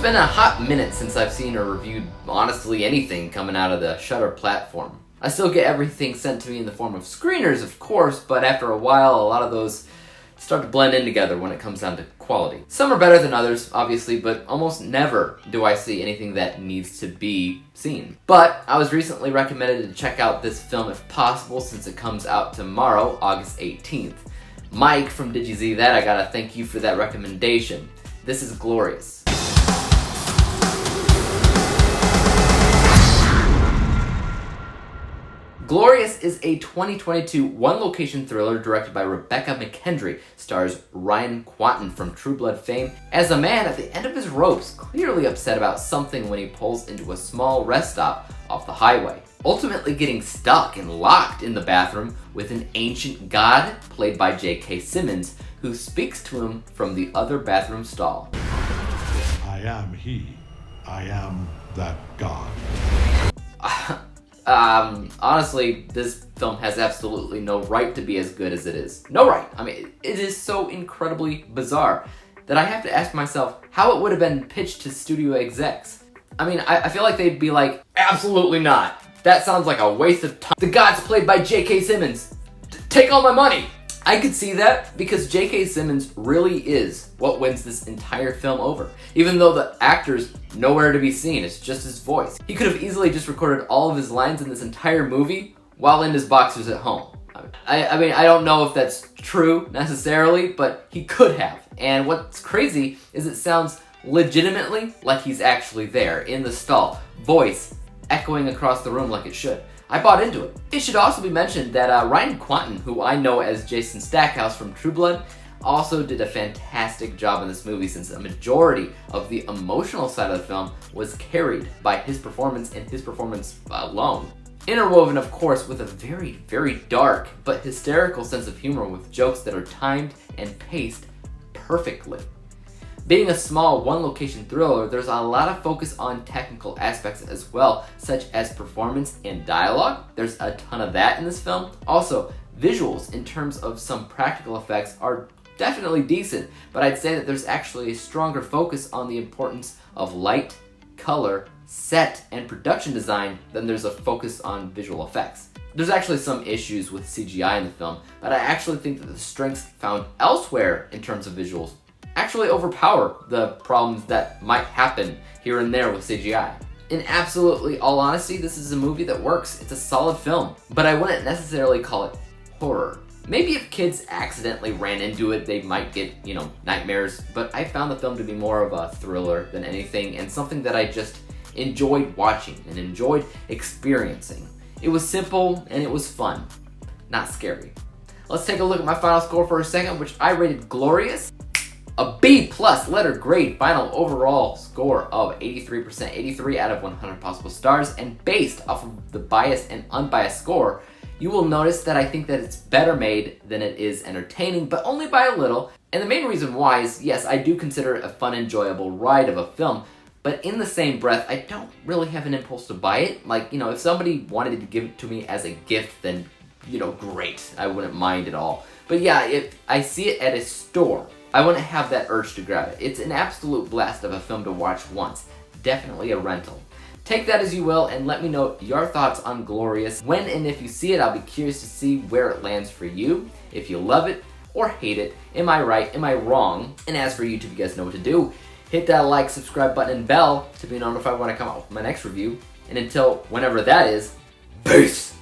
been a hot minute since I've seen or reviewed honestly anything coming out of the Shudder platform. I still get everything sent to me in the form of screeners, of course, but after a while, a lot of those start to blend in together when it comes down to quality. Some are better than others, obviously, but almost never do I see anything that needs to be seen. But I was recently recommended to check out this film if possible, since it comes out tomorrow, August 18th. Mike from DigiZ That, I gotta thank you for that recommendation. This is Glorious. Glorious is a 2022 one-location thriller directed by Rebecca McKendry. Stars Ryan Quanten from True Blood fame as a man at the end of his ropes, clearly upset about something when he pulls into a small rest stop off the highway, ultimately getting stuck and locked in the bathroom with an ancient god played by J.K. Simmons, who speaks to him from the other bathroom stall. I am he. I am that god. Honestly, this film has absolutely no right to be as good as it is. No right. I mean, it is so incredibly bizarre that I have to ask myself how it would have been pitched to studio execs. I mean, I feel like they'd be like, absolutely not. That sounds like a waste of time. The god's played by J.K. Simmons. Take all my money. I could see that because J.K. Simmons really is what wins this entire film over. Even though the actor's nowhere to be seen, it's just his voice. He could have easily just recorded all of his lines in this entire movie while in his boxers at home. I mean, I don't know if that's true necessarily, but he could have. And what's crazy is it sounds legitimately like he's actually there in the stall, voice echoing across the room like it should. I bought into it. It should also be mentioned that Ryan Quanten, who I know as Jason Stackhouse from True Blood, also did a fantastic job in this movie, since a majority of the emotional side of the film was carried by his performance and his performance alone. Interwoven, of course, with a very, very dark but hysterical sense of humor with jokes that are timed and paced perfectly. Being a small one-location thriller, there's a lot of focus on technical aspects as well, such as performance and dialogue. There's a ton of that in this film. Also, visuals in terms of some practical effects are definitely decent, but I'd say that there's actually a stronger focus on the importance of light, color, set, and production design than there's a focus on visual effects. There's actually some issues with CGI in the film, but I actually think that the strengths found elsewhere in terms of visuals actually overpower the problems that might happen here and there with CGI. In absolutely all honesty, this is a movie that works. It's a solid film, but I wouldn't necessarily call it horror. Maybe if kids accidentally ran into it, they might get, nightmares, but I found the film to be more of a thriller than anything, and something that I just enjoyed watching and enjoyed experiencing. It was simple and it was fun, not scary. Let's take a look at my final score for a second, which I rated Glorious a B+ letter grade final overall score of 83%, 83 out of 100 possible stars, and based off of the biased and unbiased score, you will notice that I think that it's better made than it is entertaining, but only by a little. And the main reason why is, yes, I do consider it a fun, enjoyable ride of a film, but in the same breath, I don't really have an impulse to buy it. Like, if somebody wanted to give it to me as a gift, then, great. I wouldn't mind at all. But yeah, if I see it at a store, I wouldn't have that urge to grab it. It's an absolute blast of a film to watch once. Definitely a rental. Take that as you will, and let me know your thoughts on Glorious. When and if you see it, I'll be curious to see where it lands for you. If you love it or hate it, am I right, am I wrong? And as for YouTube, you guys know what to do. Hit that like, subscribe button, and bell to be notified when I come out with my next review. And until whenever that is, peace!